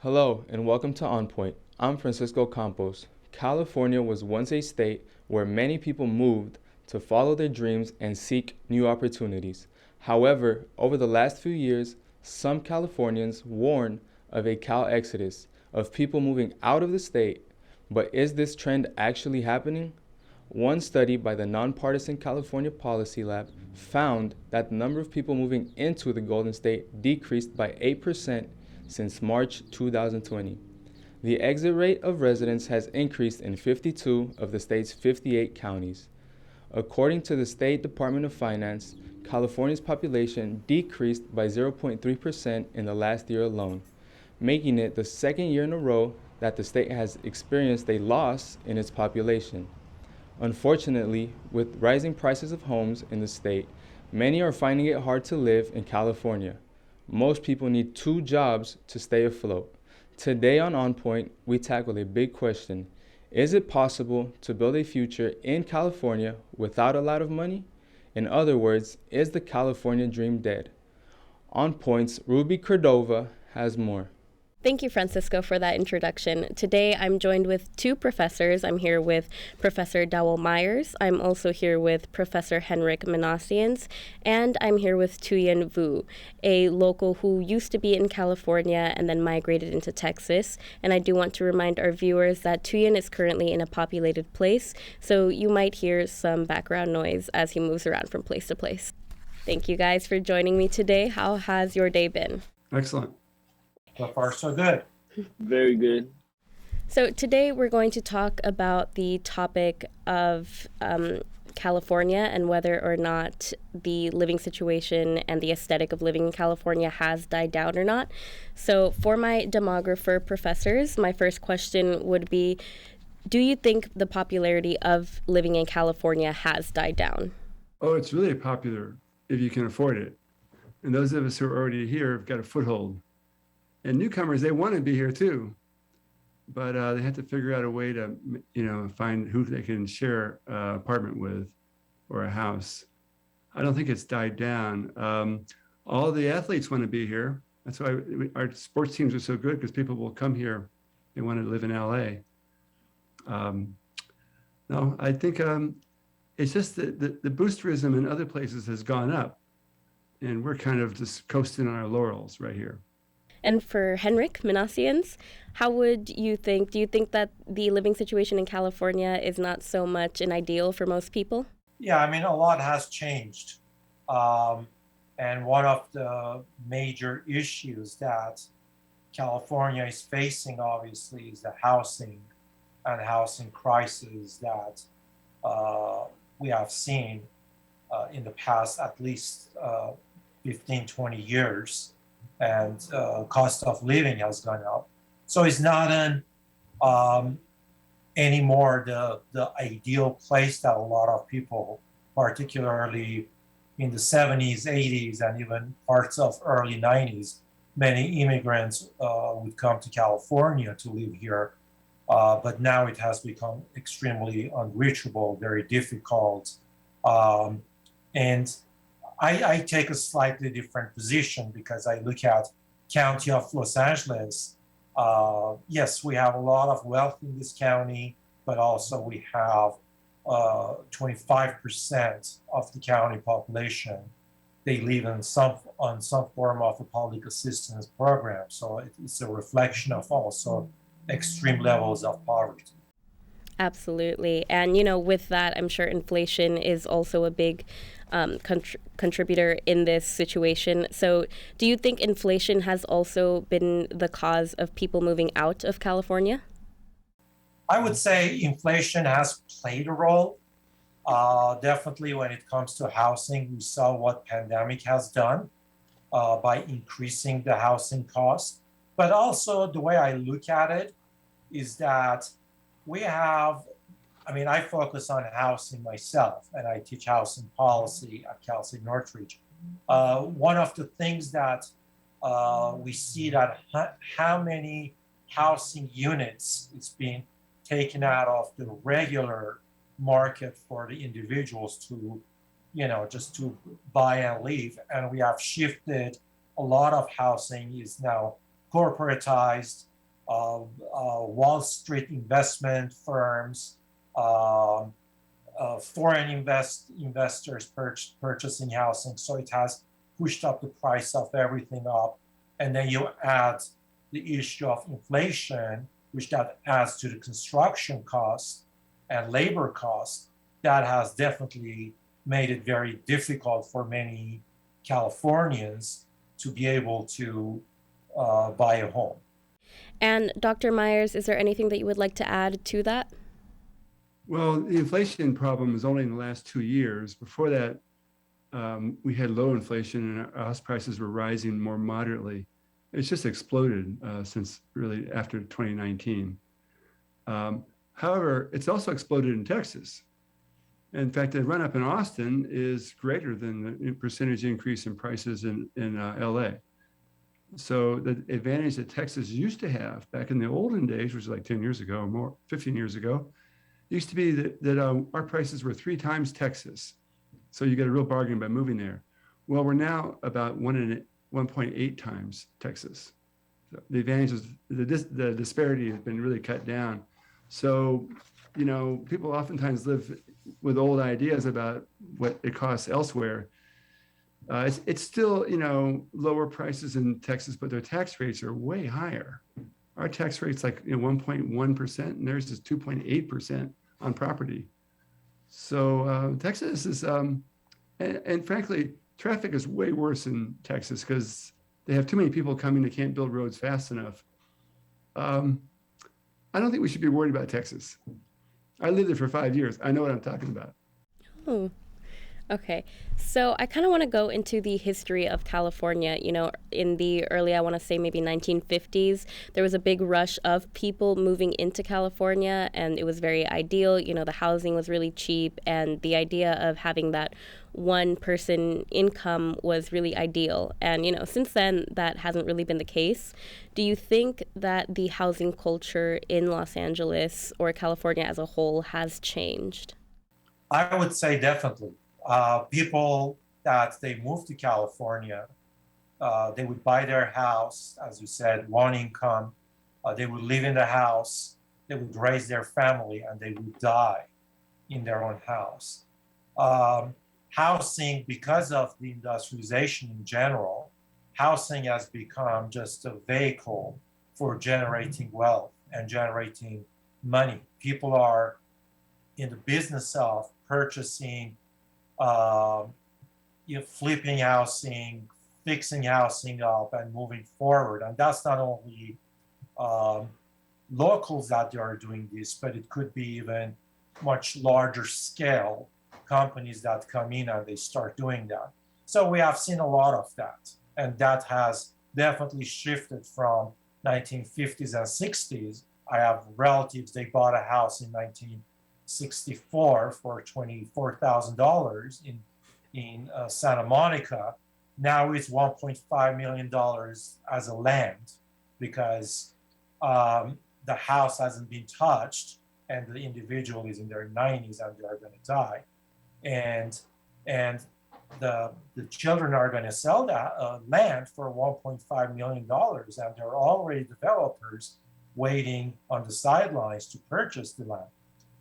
Hello and welcome to On Point. I'm Francisco Campos. California was once a state where many people moved to follow their dreams and seek new opportunities. However, over the last few years, some Californians warn of a Cal exodus, of people moving out of the state. But is this trend actually happening? One study by the nonpartisan California Policy Lab found that the number of people moving into the Golden State decreased by 8% since March 2020. The exit rate of residents has increased in 52 of the state's 58 counties. According to the State Department of Finance, California's population decreased by 0.3% in the last year alone, making it the second year in a row that the state has experienced a loss in its population. Unfortunately, with rising prices of homes in the state, many are finding it hard to live in California. Most people need 2 jobs to stay afloat. Today on Point, we tackle a big question. Is it possible to build a future in California without a lot of money? In other words, is the California dream dead? On Point's Ruby Cordova has more. Thank you, Francisco, for that introduction. Today, I'm joined with 2 professors. I'm here with Professor Dowell Myers. I'm also here with Professor Henrik Minassians, and I'm here with Tuyen Vu, a local who used to be in California and then migrated into Texas. And I do want to remind our viewers that Tuyen is currently in a populated place, so you might hear some background noise as he moves around from place to place. Thank you guys for joining me today. How has your day been? Excellent. So far, so good. Very good. So today we're going to talk about the topic of California and whether or not the living situation and the aesthetic of living in California has died down or not. So for my demographer professors, my first question would be, do you think the popularity of living in California has died down? Oh, it's really popular if you can afford it. And those of us who are already here have got a foothold. And newcomers, they want to be here too, but they have to figure out a way to, find who they can share an apartment with or a house. I don't think it's died down. All the athletes want to be here. That's why our sports teams are so good, because people will come here. They want to live in LA. No, I think it's just that the boosterism in other places has gone up, and we're kind of just coasting on our laurels right here. And for Henrik Minassians, do you think that the living situation in California is not so much an ideal for most people? Yeah, I mean, a lot has changed. And one of the major issues that California is facing, obviously, is the housing crisis that we have seen in the past at least 15, 20 years. And cost of living has gone up. So it's not anymore the ideal place that a lot of people, particularly in the 70s, 80s, and even parts of early 90s, many immigrants would come to California to live here. But now it has become extremely unreachable, very difficult. And I take a slightly different position because I look at County of Los Angeles. Yes, we have a lot of wealth in this county, but also we have 25% of the county population. They live on some form of a public assistance program. So it's a reflection of also extreme levels of poverty. Absolutely. And, with that, I'm sure inflation is also a big contributor in this situation. So do you think inflation has also been the cause of people moving out of California? I would say inflation has played a role. Definitely when it comes to housing, we saw what pandemic has done by increasing the housing cost. But also the way I look at it is that I focus on housing myself, and I teach housing policy at Cal State Northridge. One of the things that we see that how many housing units is being taken out of the regular market for the individuals to, just to buy and live. And we have shifted, a lot of housing is now corporatized, Wall Street investment firms, foreign investors purchasing housing. So it has pushed up the price of everything up. And then you add the issue of inflation, which that adds to the construction costs and labor costs. That has definitely made it very difficult for many Californians to be able to buy a home. And Dr. Myers, is there anything that you would like to add to that? Well, the inflation problem is only in the last 2 years. Before that, we had low inflation and our house prices were rising more moderately. It's just exploded since really after 2019. However, it's also exploded in Texas. In fact, the run up in Austin is greater than the percentage increase in prices in LA. So the advantage that Texas used to have back in the olden days, which is like 10 years ago or more, 15 years ago, used to be that our prices were 3 times Texas. So you get a real bargain by moving there. Well, we're now about 1.8 times Texas. So the advantage is the disparity has been really cut down. So, you know, people oftentimes live with old ideas about what it costs elsewhere. It's still, you know, lower prices in Texas, but their tax rates are way higher. Our tax rate's like 1.1%, and theirs is 2.8% on property. So Texas is, and frankly, traffic is way worse in Texas because they have too many people coming. They can't build roads fast enough. I don't think we should be worried about Texas. I lived there for 5 years. I know what I'm talking about. Oh, okay. So I kind of want to go into the history of California. You know, in the early, I want to say maybe 1950s, there was a big rush of people moving into California, and it was very ideal. You know, the housing was really cheap, and the idea of having that one person income was really ideal. And, you know, since then, that hasn't really been the case. Do you think that the housing culture in Los Angeles or California as a whole has changed? I would say definitely. People that they moved to California, they would buy their house, as you said, one income. They would live in the house, they would raise their family, and they would die in their own house. Housing, because of the industrialization in general, housing has become just a vehicle for generating wealth and generating money. People are in the business of purchasing, flipping housing, fixing housing up, and moving forward. And that's not only locals that they are doing this, but it could be even much larger scale companies that come in and they start doing that. So we have seen a lot of that. And that has definitely shifted from 1950s and 60s. I have relatives, they bought a house in 1964 for $24,000 in Santa Monica. Now it's $1.5 million as a land because the house hasn't been touched and the individual is in their 90s and they're going to die. And the children are going to sell that land for $1.5 million, and there are already developers waiting on the sidelines to purchase the land.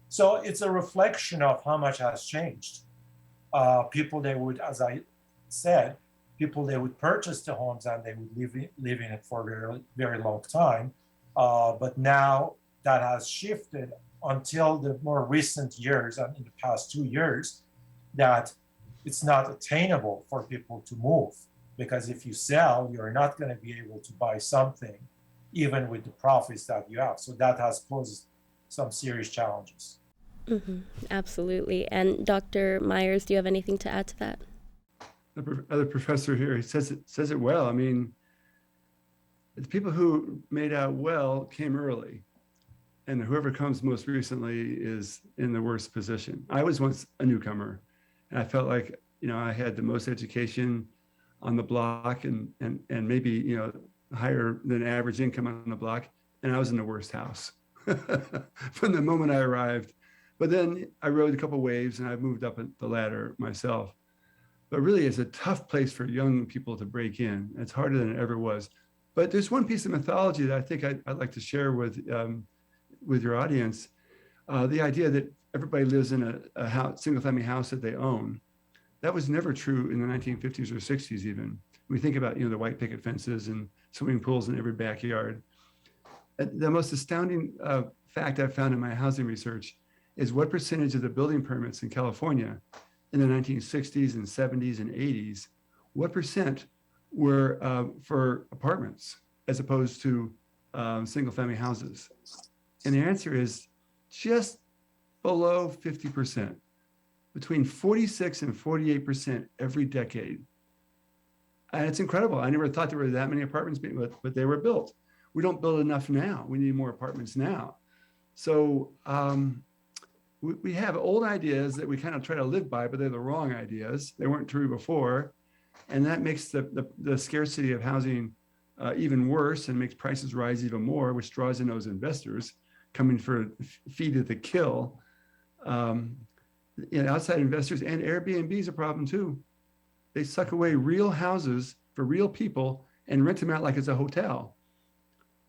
So it's a reflection of how much has changed. People, they would, as I said, people, they would purchase the homes and they would live in it for a very, very long time. But now that has shifted until the more recent years, and in the past 2 years, that it's not attainable for people to move. Because if you sell, you're not going to be able to buy something, even with the profits that you have. So that has posed some serious challenges. Mm-hmm. Absolutely. And Dr. Myers, do you have anything to add to that? The other professor here, he says it well. I mean, the people who made out well came early, and whoever comes most recently is in the worst position. I was once a newcomer, and I felt like, you know, I had the most education on the block and maybe, you know, higher than average income on the block, and I was in the worst house from the moment I arrived. But then I rode a couple of waves and I moved up the ladder myself. But really, it's a tough place for young people to break in. It's harder than it ever was. But there's one piece of mythology that I think I'd like to share with your audience. The idea that everybody lives in a house, single-family house that they own. That was never true in the 1950s or 60s even. We think about, the white picket fences and swimming pools in every backyard. The most astounding fact I've found in my housing research is what percentage of the building permits in California in the 1960s and 70s and 80s, what percent were for apartments as opposed to single-family houses? And the answer is just below 50%, between 46 and 48% every decade. And it's incredible. I never thought there were that many apartments being built, but they were built. We don't build enough now. We need more apartments now. So we have old ideas that we kind of try to live by, but they're the wrong ideas. They weren't true before. And that makes the scarcity of housing even worse and makes prices rise even more, which draws in those investors coming for feed at the kill. Outside investors, and Airbnb is a problem too. They suck away real houses for real people and rent them out like it's a hotel.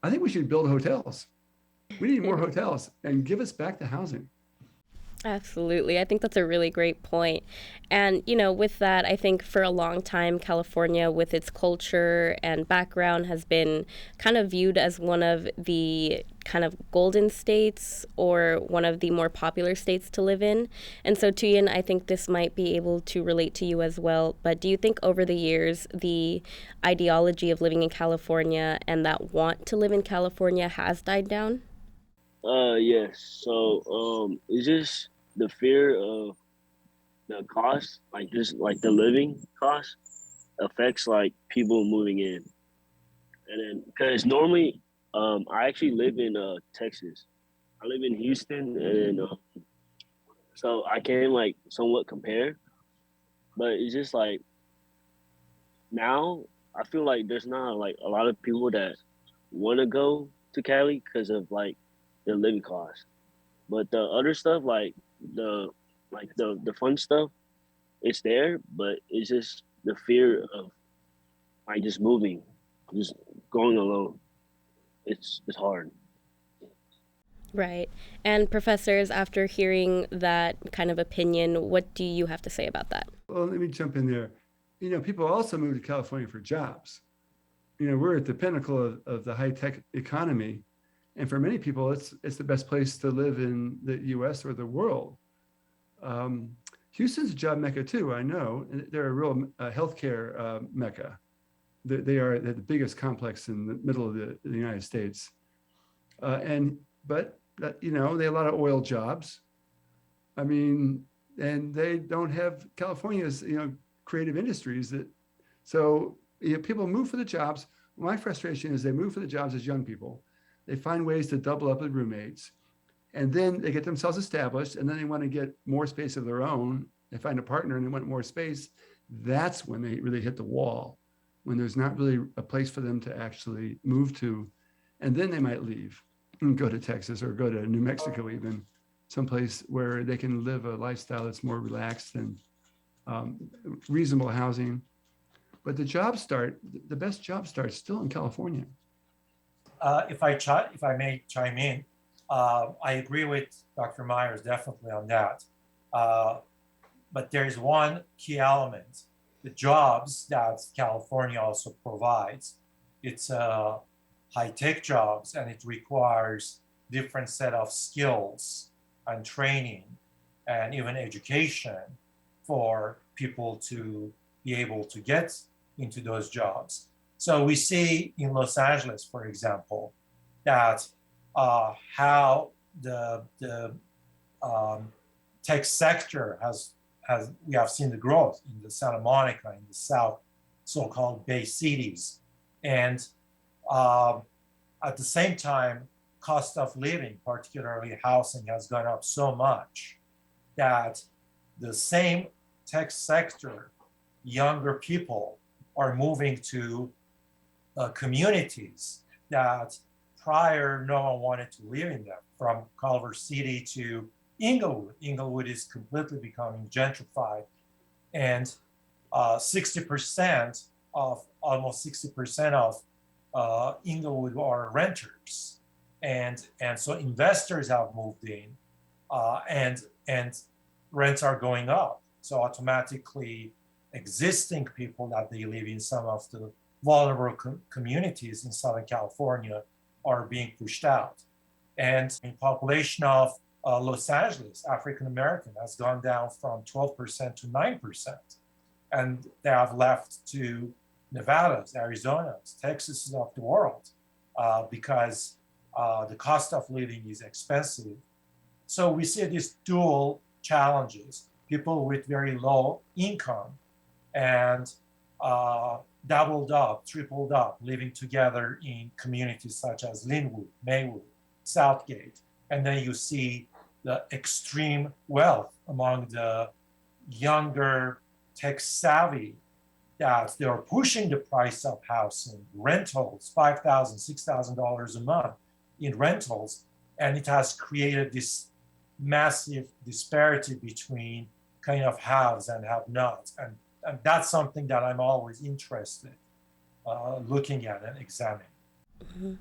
I think we should build hotels. We need more hotels and give us back the housing. Absolutely. I think that's a really great point. And, with that, I think for a long time, California, with its culture and background, has been kind of viewed as one of the kind of golden states or one of the more popular states to live in. And so, Tuyen, I think this might be able to relate to you as well. But do you think over the years, the ideology of living in California and that want to live in California has died down? Yes. So, it's just the fear of the cost, like the living cost affects like people moving in. And then, because normally, I actually live in Texas. I live in Houston, and so I can like somewhat compare. But it's just like now I feel like there's not like a lot of people that want to go to Cali because of like the living cost. But the other stuff, like the fun stuff, it's there, but it's just the fear of like just moving, just going alone. It's hard. Right. And professors, after hearing that kind of opinion, what do you have to say about that? Well, let me jump in there. People also move to California for jobs. We're at the pinnacle of the high-tech economy. And for many people, it's the best place to live in the US or the world. Houston's a job mecca too, I know. They're a real healthcare mecca. They're the biggest complex in the middle of the United States. But they have a lot of oil jobs. I mean, and they don't have California's, creative industries so people move for the jobs. My frustration is they move for the jobs as young people. They find ways to double up with roommates, and then they get themselves established, and then they want to get more space of their own. They find a partner and they want more space. That's when they really hit the wall, when there's not really a place for them to actually move to. And then they might leave and go to Texas or go to New Mexico, even someplace where they can live a lifestyle that's more relaxed and reasonable housing. But the best job starts still in California. If I may chime in, I agree with Dr. Myers definitely on that. But there's one key element: the jobs that California also provides. It's high-tech jobs, and it requires different set of skills and training and even education for people to be able to get into those jobs. So we see in Los Angeles, for example, that how the tech sector we have seen the growth in the Santa Monica, in the South, so-called Bay cities. And at the same time, cost of living, particularly housing, has gone up so much that the same tech sector, younger people are moving to communities that prior no one wanted to live in them, from Culver City to Inglewood. Inglewood is completely becoming gentrified, and almost 60% of Inglewood are renters, and so investors have moved in, and rents are going up. So automatically, existing people that they live in some of the vulnerable communities in Southern California are being pushed out. And the population of Los Angeles, African American, has gone down from 12% to 9%. And they have left to Nevadas, Arizonas, Texas of the world because the cost of living is expensive. So we see these dual challenges, people with very low income and doubled up, tripled up, living together in communities such as Linwood, Maywood, Southgate. And then you see the extreme wealth among the younger, tech savvy, that they're pushing the price of housing, rentals, $5,000, $6,000 a month in rentals. And it has created this massive disparity between kind of haves and have-nots. And that's something that I'm always interested looking at and examining. Mm-hmm.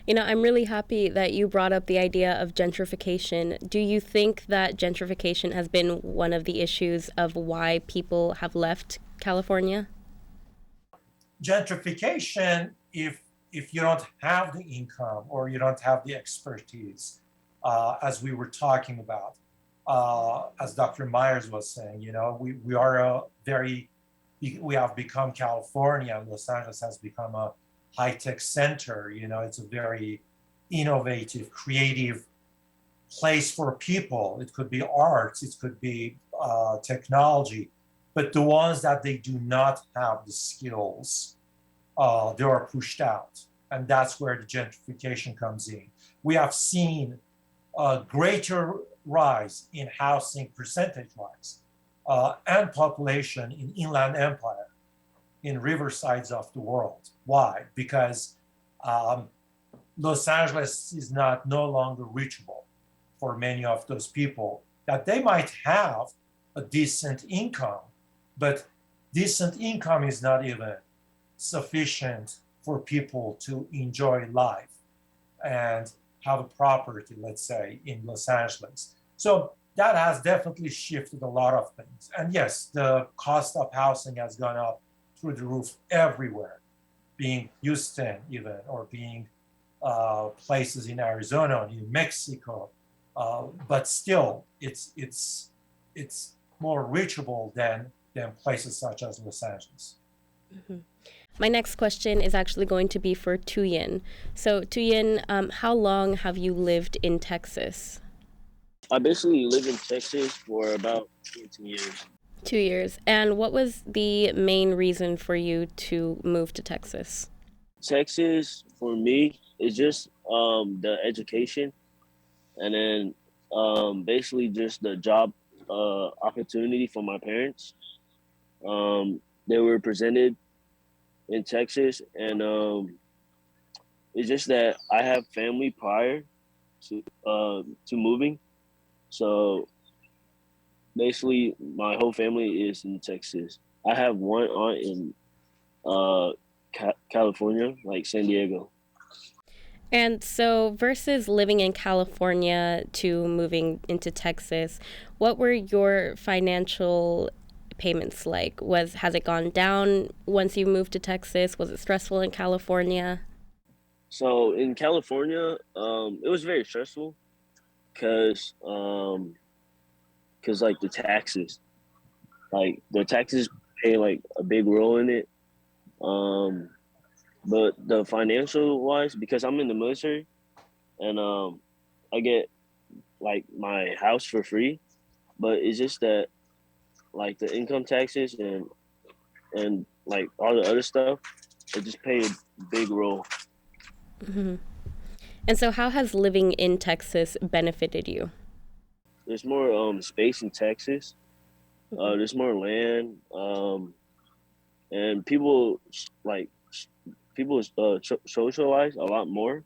You know, I'm really happy that you brought up the idea of gentrification. Do you think that gentrification has been one of the issues of why people have left California? Gentrification, if you don't have the income or you don't have the expertise, as we were talking about, as Dr. Myers was saying, you know, we are we have become California, and Los Angeles has become a high-tech center. You know, it's a very innovative, creative place for people. It could be arts, it could be technology, but the ones that they do not have the skills, they are pushed out. And that's where the gentrification comes in. We have seen a greater rise in housing percentage-wise and population in Inland Empire, in riversides of the world. Why? Because Los Angeles is no longer reachable for many of those people, that they might have a decent income, but decent income is not even sufficient for people to enjoy life and have a property, let's say, in Los Angeles. So that has definitely shifted a lot of things. And yes, the cost of housing has gone up through the roof everywhere, being Houston even, or being places in Arizona, New Mexico. But still, it's more reachable than places such as Los Angeles. Mm-hmm. My next question is actually going to be for Tuyen. So Tuyen, how long have you lived in Texas? I basically lived in Texas for about 18 years. 2 years. And what was the main reason for you to move to Texas? Texas, for me, is just the education, and then basically just the job opportunity for my parents. They were presented in Texas, and it's just that I have family prior to moving, so basically my whole family is in Texas. I have one aunt in California, like San Diego. And so versus living in California to moving into Texas, what were your financial payments like? Has it gone down once you moved to Texas? Was it stressful in California? So in California, it was very stressful because like the taxes play like a big role in it. But the financial wise, because I'm in the military, and I get like my house for free, but it's just that like the income taxes and like all the other stuff, it just play a big role. Mm-hmm. And so how has living in Texas benefited you? There's more space in Texas. There's more land, and people socialize a lot more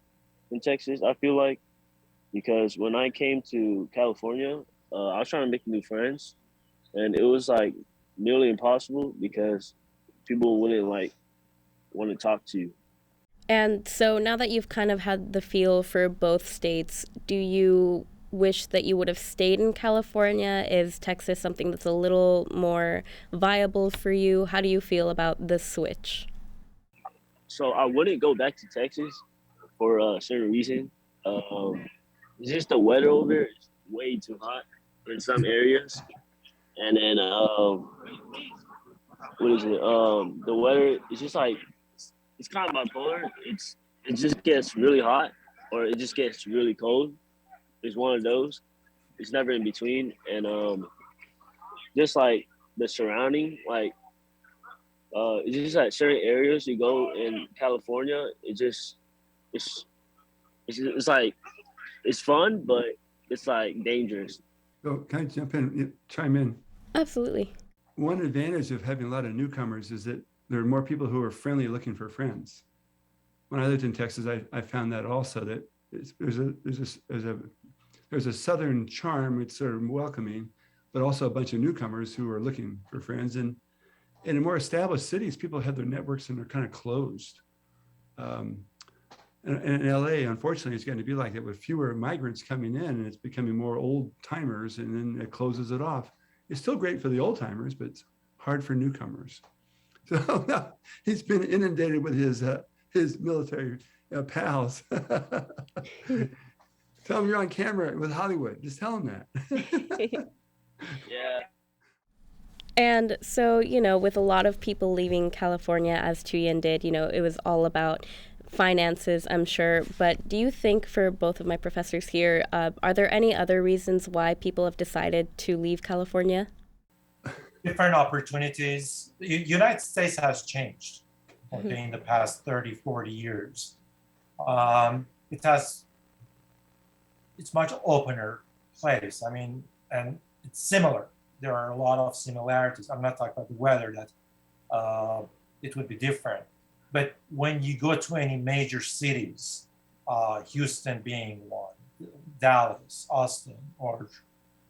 in Texas, I feel like, because when I came to California, I was trying to make new friends, and it was like nearly impossible because people wouldn't like want to talk to you. And so now that you've kind of had the feel for both states, do you wish that you would have stayed in California? Is Texas something that's a little more viable for you? How do you feel about the switch? So I wouldn't go back to Texas for a certain reason. Um, it's just the weather over there is way too hot in some areas, and then what is it? The weather is just like it's kind of bipolar. It just gets really hot or it just gets really cold. It's one of those. It's never in between, and just like the surrounding, like it's just like certain areas you go in California. It's it's like it's fun, but it's like dangerous. So can I jump in, chime in? Absolutely. One advantage of having a lot of newcomers is that there are more people who are friendly looking for friends. When I lived in Texas, I found that also, that there's a southern charm. It's sort of welcoming, but also a bunch of newcomers who are looking for friends. And in more established cities, people have their networks and they're kind of closed. And in LA, unfortunately, it's going to be like that with fewer migrants coming in, and it's becoming more old timers, and then it closes it off. It's still great for the old timers, but it's hard for newcomers. So now he's been inundated with his military pals. Tell him you're on camera with Hollywood. Just tell him that. Yeah. And so, with a lot of people leaving California, as Tuyen did, it was all about finances, I'm sure. But do you think, for both of my professors here, are there any other reasons why people have decided to leave California? Different opportunities. The United States has changed in the past 30, 40 years. It's much opener place. I mean, and it's similar. There are a lot of similarities. I'm not talking about the weather, that it would be different. But when you go to any major cities, Houston being one, Dallas, Austin, or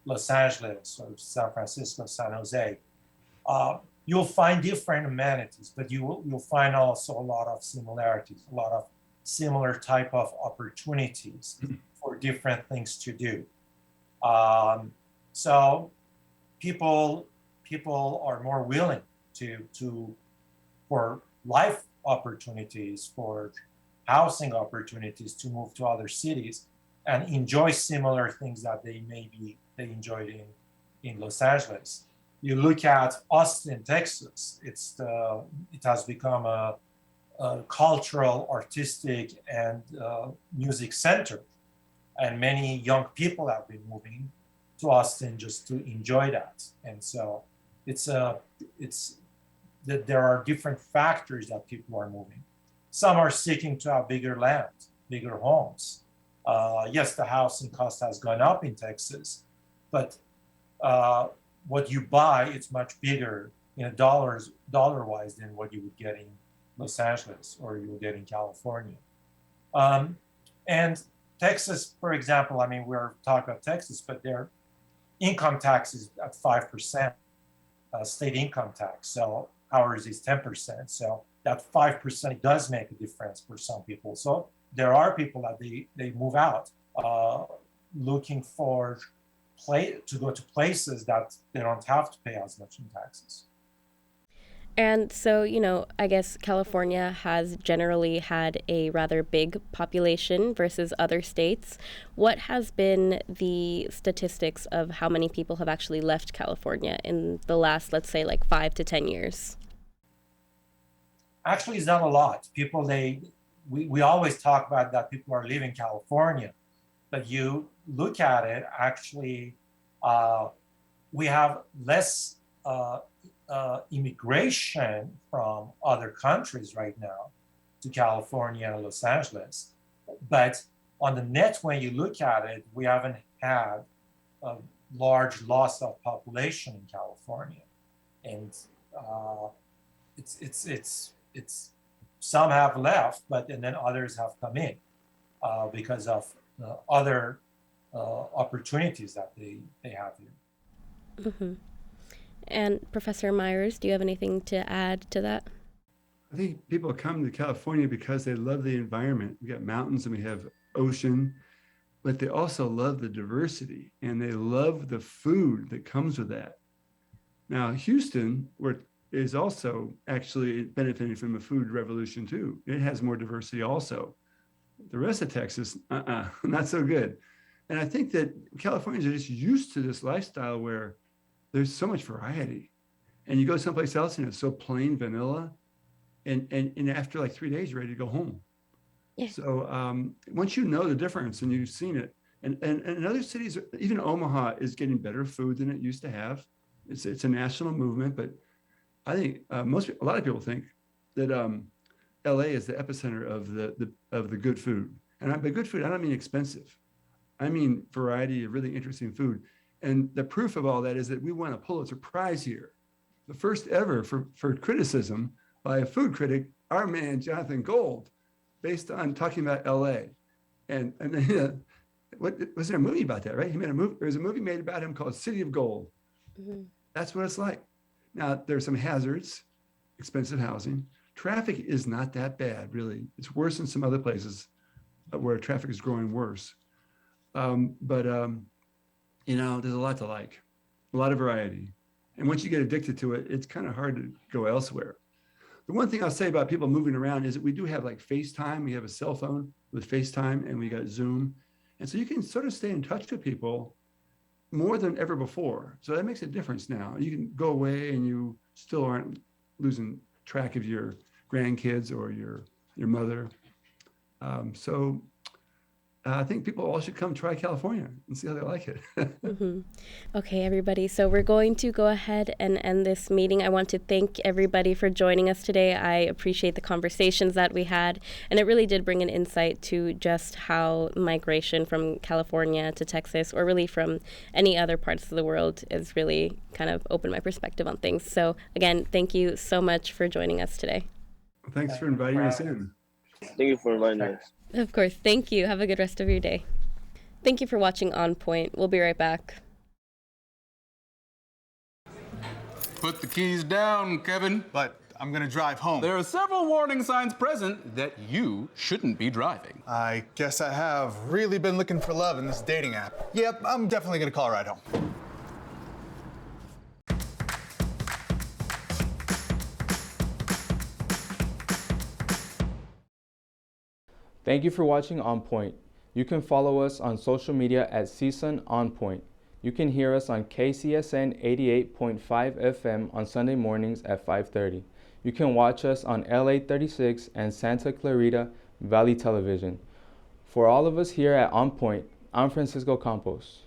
Los Angeles, or San Francisco, San Jose, you'll find different amenities, but you'll find also a lot of similarities, a lot of similar type of opportunities for different things to do. So people are more willing to for life opportunities, for housing opportunities, to move to other cities and enjoy similar things that they enjoyed in Los Angeles. You look at Austin, Texas. It has become a cultural, artistic, and music center, and many young people have been moving to Austin just to enjoy that. And so it's that there are different factors that people are moving. Some are seeking to have bigger land, bigger homes. Yes, the housing cost has gone up in Texas, but what you buy, it's much bigger dollar-wise than what you would get in Los Angeles or you would get in California. And Texas, for example, I mean, we're talking about Texas, but their income tax is at 5%, state income tax. So ours is 10%. So that 5% does make a difference for some people. So there are people that they move out looking for to go to places that they don't have to pay as much in taxes. And so, I guess California has generally had a rather big population versus other states. What has been the statistics of how many people have actually left California in the last, let's say, like 5 to 10 years? Actually, it's not a lot. We always talk about that people are leaving California, but you look at it, actually, we have less immigration from other countries right now to California and Los Angeles. But on the net, when you look at it, we haven't had a large loss of population in California. And it's some have left, and then others have come in because of other opportunities that they have here. Mm-hmm. And Professor Myers, do you have anything to add to that? I think people come to California because they love the environment. We got mountains and we have ocean, but they also love the diversity and they love the food that comes with that. Now, Houston is also actually benefiting from a food revolution too. It has more diversity also. The rest of Texas, not so good. And I think that Californians are just used to this lifestyle where there's so much variety. And you go someplace else and it's so plain vanilla. And after like 3 days, you're ready to go home. Yeah. So once you know the difference and you've seen it, and in other cities, even Omaha is getting better food than it used to have. It's a national movement, but I think a lot of people think that LA is the epicenter of the good food. And by good food, I don't mean expensive. I mean variety of really interesting food. And the proof of all that is that we won a Pulitzer Prize here, the first ever for criticism by a food critic, our man Jonathan Gold, based on talking about LA. And what was there a movie about that, right? He made a movie. There was a movie made about him called City of Gold. Mm-hmm. That's what it's like. Now there's some hazards, expensive housing. Traffic is not that bad, really. It's worse in some other places where traffic is growing worse. But there's a lot to like, a lot of variety. And once you get addicted to it, it's kind of hard to go elsewhere. The one thing I'll say about people moving around is that we do have like FaceTime. We have a cell phone with FaceTime and we got Zoom. And so you can sort of stay in touch with people more than ever before. So that makes a difference now. You can go away and you still aren't losing track of your grandkids or your mother. So I think people all should come try California and see how they like it. Mm-hmm. Okay, everybody. So we're going to go ahead and end this meeting. I want to thank everybody for joining us today. I appreciate the conversations that we had, and it really did bring an insight to just how migration from California to Texas, or really from any other parts of the world, is really kind of opened my perspective on things. So again, thank you so much for joining us today. Thanks for inviting us in. Thank you for inviting us. Of course. Thank you. Have a good rest of your day. Thank you for watching On Point. We'll be right back. Put the keys down, Kevin. But I'm gonna drive home. There are several warning signs present that you shouldn't be driving. I guess I have really been looking for love in this dating app. Yep, I'm definitely gonna call a ride home. Thank you for watching On Point. You can follow us on social media at CSUN On Point. You can hear us on KCSN 88.5 FM on Sunday mornings at 5:30. You can watch us on LA 36 and Santa Clarita Valley Television. For all of us here at On Point, I'm Francisco Campos.